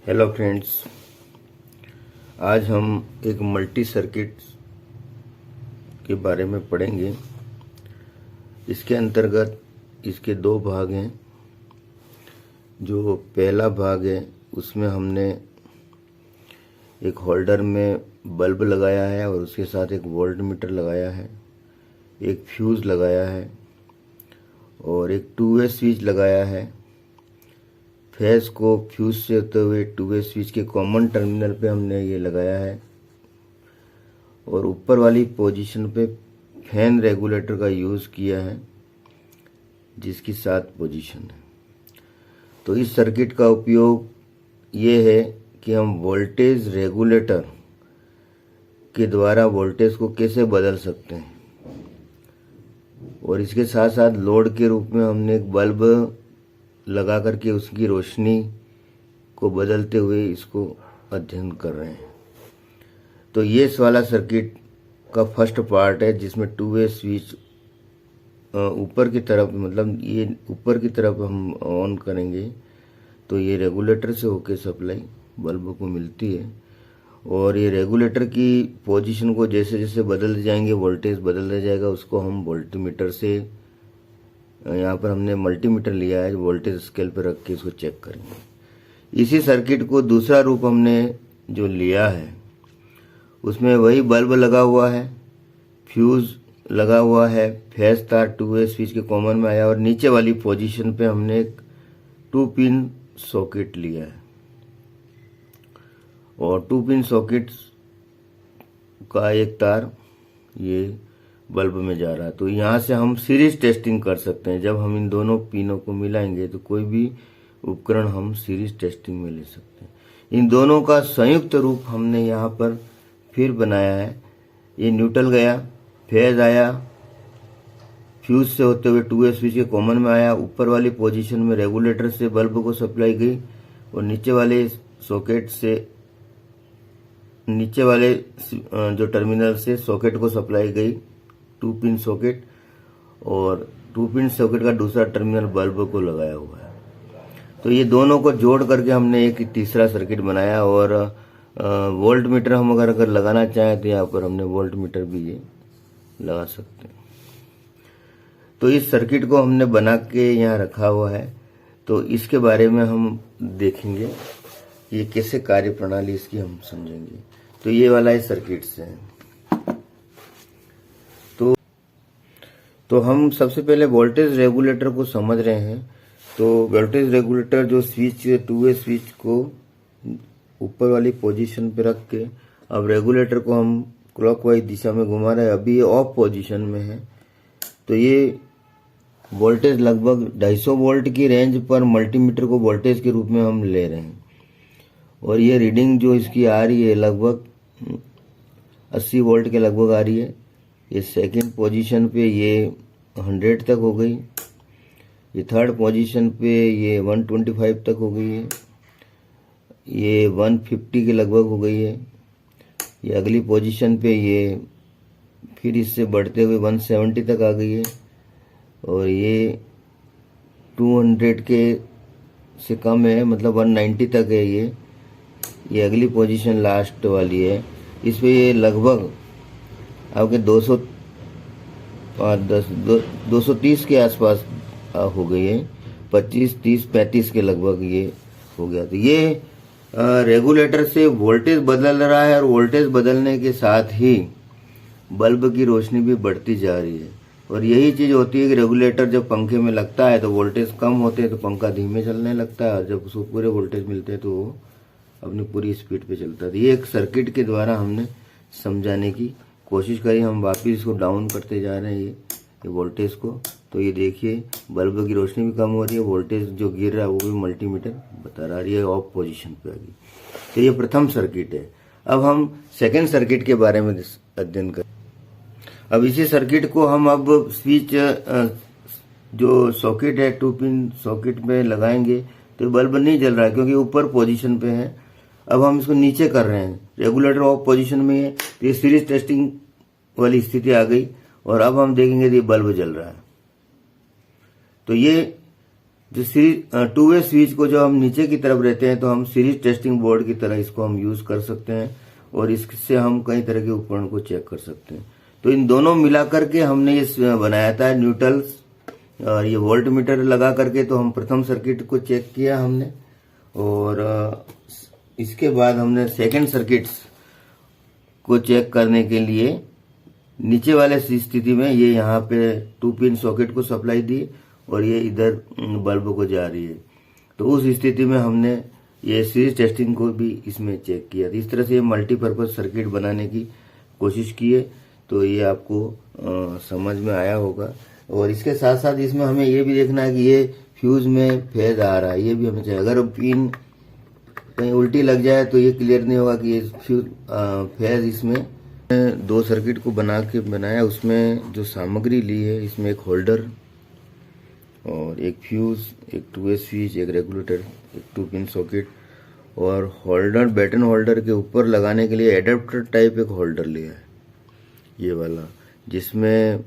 Hello friends, आज हम एक मल्टी सर्किट के बारे में पढ़ेंगे। इसके अंतर्गत इसके दो भाग हैं। जो पहला भाग है उसमें हमने एक होल्डर में बल्ब लगाया है और उसके साथ एक वोल्ट मीटर लगाया है, एक फ्यूज लगाया है और एक टू वे स्विच लगाया है। फेज को फ्यूज से होते हुए टू वे स्विच के कॉमन टर्मिनल पे हमने ये लगाया है और ऊपर वाली पोजीशन पे फैन रेगुलेटर का यूज़ किया है जिसकी 7 पोजीशन है। तो इस सर्किट का उपयोग ये है कि हम वोल्टेज रेगुलेटर के द्वारा वोल्टेज को कैसे बदल सकते हैं और इसके साथ साथ लोड के रूप में हमने एक बल्ब लगा करके उसकी रोशनी को बदलते हुए इसको अध्ययन कर रहे हैं। तो ये वाला सर्किट का फर्स्ट पार्ट है जिसमें टू वे स्विच ऊपर की तरफ, मतलब ये ऊपर की तरफ हम ऑन करेंगे तो ये रेगुलेटर से होके सप्लाई बल्ब को मिलती है और ये रेगुलेटर की पोजीशन को जैसे जैसे बदलते जाएंगे वोल्टेज बदलता जाएगा। उसको हम वोल्टमीटर से, यहाँ पर हमने मल्टीमीटर लिया है, वोल्टेज स्केल पर रख के इसको चेक करेंगे। इसी सर्किट को दूसरा रूप हमने जो लिया है उसमें वही बल्ब लगा हुआ है, फ्यूज लगा हुआ है, फेज तार टू वे स्विच के कॉमन में आया और नीचे वाली पोजीशन पे हमने एक 2 पिन सॉकेट लिया है और 2 पिन सॉकेट का एक तार ये बल्ब में जा रहा है। तो यहाँ से हम सीरीज टेस्टिंग कर सकते हैं। जब हम इन दोनों पिनों को मिलाएंगे तो कोई भी उपकरण हम सीरीज टेस्टिंग में ले सकते हैं। इन दोनों का संयुक्त रूप हमने यहाँ पर फिर बनाया है। ये न्यूट्रल गया, फेज आया, फ्यूज से होते हुए टू वे स्विच के कॉमन में आया, ऊपर वाली पोजीशन में रेगुलेटर से बल्ब को सप्लाई गई और नीचे वाले सॉकेट से, नीचे वाले जो टर्मिनल से सॉकेट को सप्लाई गई 2 पिन सॉकेट और 2 पिन सॉकेट का दूसरा टर्मिनल बल्ब को लगाया हुआ है। तो ये दोनों को जोड़ करके हमने एक तीसरा सर्किट बनाया और वोल्ट मीटर हम अगर लगाना चाहें तो यहाँ पर हमने वोल्ट मीटर भी ये लगा सकते हैं। तो इस सर्किट को हमने बना के यहाँ रखा हुआ है। तो इसके बारे में हम देखेंगे ये कैसे कार्य प्रणाली इसकी हम समझेंगे। तो ये वाला इस सर्किट से है। तो हम सबसे पहले वोल्टेज रेगुलेटर को समझ रहे हैं। तो वोल्टेज रेगुलेटर जो स्विच, टू वे स्विच को ऊपर वाली पोजीशन पे रख के अब रेगुलेटर को हम क्लॉकवाइज दिशा में घुमा रहे हैं। अभी ये ऑफ पोजीशन में है। तो ये वोल्टेज लगभग 250 वोल्ट की रेंज पर मल्टीमीटर को वोल्टेज के रूप में हम ले रहे हैं और ये रीडिंग जो इसकी आ रही है लगभग 80 वोल्ट के लगभग आ रही है। ये सेकंड पोजीशन पे ये 100 तक हो गई, ये थर्ड पोजीशन पे ये 125 तक हो गई है, ये 150 के लगभग हो गई है। ये अगली पोजीशन पे ये फिर इससे बढ़ते हुए 170 तक आ गई है और ये 200 के से कम है, मतलब 190 तक है। ये अगली पोजीशन लास्ट वाली है। इस पे ये लगभग आपके 230 के आसपास हो गई है, 25, 30, 35 के लगभग ये हो गया। तो ये रेगुलेटर से वोल्टेज बदल रहा है और वोल्टेज बदलने के साथ ही बल्ब की रोशनी भी बढ़ती जा रही है। और यही चीज होती है कि रेगुलेटर जब पंखे में लगता है तो वोल्टेज कम होते हैं तो पंखा धीमे चलने लगता है और जब उसको पूरे वोल्टेज मिलते हैं तो वो अपनी पूरी स्पीड पे चलता है। ये एक सर्किट के द्वारा हमने समझाने की कोशिश करी। हम वापिस इसको डाउन करते जा रहे हैं ये वोल्टेज को। तो ये देखिए बल्ब की रोशनी भी कम हो रही है, वोल्टेज जो गिर रहा है वो भी मल्टीमीटर बता रहा है, ये ऑफ पोजीशन पे आ गई। तो ये प्रथम सर्किट है। अब हम सेकेंड सर्किट के बारे में अध्ययन करें। अब इसी सर्किट को हम अब स्विच जो सॉकेट है 2 पिन सॉकेट में लगाएंगे तो बल्ब नहीं जल रहा है क्योंकि ऊपर पोजीशन पे है। अब हम इसको नीचे कर रहे हैं, रेगुलेटर ऑफ पोजीशन में है। तो ये सीरीज टेस्टिंग वाली स्थिति आ गई और अब हम देखेंगे तो ये बल्ब जल रहा है। तो ये जो सीरीज टू वे स्विच को जो हम नीचे की तरफ रहते हैं तो हम सीरीज टेस्टिंग बोर्ड की तरह इसको हम यूज कर सकते हैं और इससे हम कई तरह के उपकरण को चेक कर सकते हैं। तो इन दोनों मिला करके हमने ये बनाया था न्यूट्रल्स और ये वोल्ट मीटर लगा करके। तो हम प्रथम सर्किट को चेक किया हमने और इसके बाद हमने सेकंड सर्किट्स को चेक करने के लिए नीचे वाले स्थिति में ये यहाँ पे 2 पिन सॉकेट को सप्लाई दी और ये इधर बल्ब को जा रही है। तो उस स्थिति में हमने ये सीरीज टेस्टिंग को भी इसमें चेक किया। इस तरह से ये मल्टीपर्पज सर्किट बनाने की कोशिश की है। तो ये आपको समझ में आया होगा। और इसके साथ साथ इसमें हमें ये भी देखना है कि ये फ्यूज में फेज आ रहा है, ये भी हमें चाहिए। अगर पिन कहीं उल्टी लग जाए तो ये क्लियर नहीं होगा कि ये फ्यूज फेज इसमें। 2 सर्किट को बनाया, उसमें जो सामग्री ली है इसमें एक होल्डर और एक फ्यूज, एक 2 वे स्विच, एक रेगुलेटर, एक 2 पिन सॉकेट और होल्डर, बैटन होल्डर के ऊपर लगाने के लिए एडेप्टर टाइप एक होल्डर लिया है ये वाला, जिसमें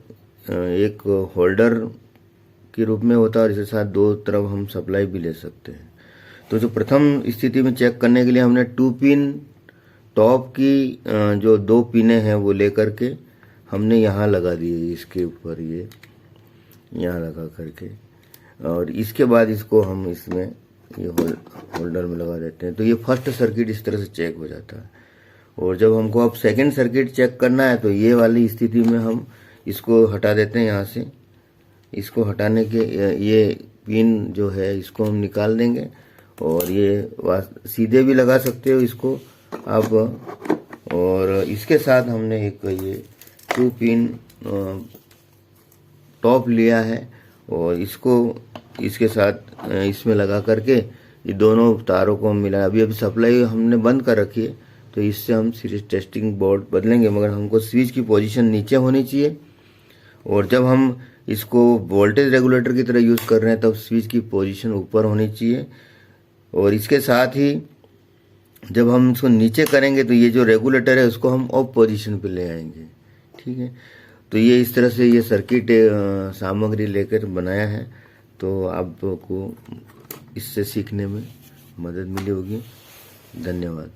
एक होल्डर के रूप में होता है और इसके साथ 2 तरफ हम सप्लाई भी ले सकते हैं। तो जो प्रथम स्थिति में चेक करने के लिए हमने 2 पिन टॉप की जो 2 पिनें हैं वो लेकर के हमने यहाँ लगा दिए, इसके ऊपर ये यहाँ लगा करके, और इसके बाद इसको हम इसमें ये होल्डर में लगा देते हैं। तो ये फर्स्ट सर्किट इस तरह से चेक हो जाता है। और जब हमको अब सेकंड सर्किट चेक करना है तो ये वाली स्थिति में हम इसको हटा देते हैं यहाँ से। इसको हटाने के ये पिन जो है इसको हम निकाल देंगे और ये सीधे भी लगा सकते हो इसको आप। और इसके साथ हमने एक ये 2 पिन टॉप लिया है और इसको इसके साथ इसमें लगा करके ये दोनों तारों को हम मिला। अभी सप्लाई हमने बंद कर रखी है तो इससे हम सीरीज टेस्टिंग बोर्ड बदलेंगे, मगर हमको स्विच की पोजीशन नीचे होनी चाहिए। और जब हम इसको वोल्टेज रेगुलेटर की तरह यूज कर रहे हैं तब स्विच की पोजीशन ऊपर होनी चाहिए। और इसके साथ ही जब हम इसको नीचे करेंगे तो ये जो रेगुलेटर है उसको हम ऑफ पोजीशन पे ले आएंगे, ठीक है। तो ये इस तरह से ये सर्किट सामग्री लेकर बनाया है। तो आपको इससे सीखने में मदद मिली होगी। धन्यवाद।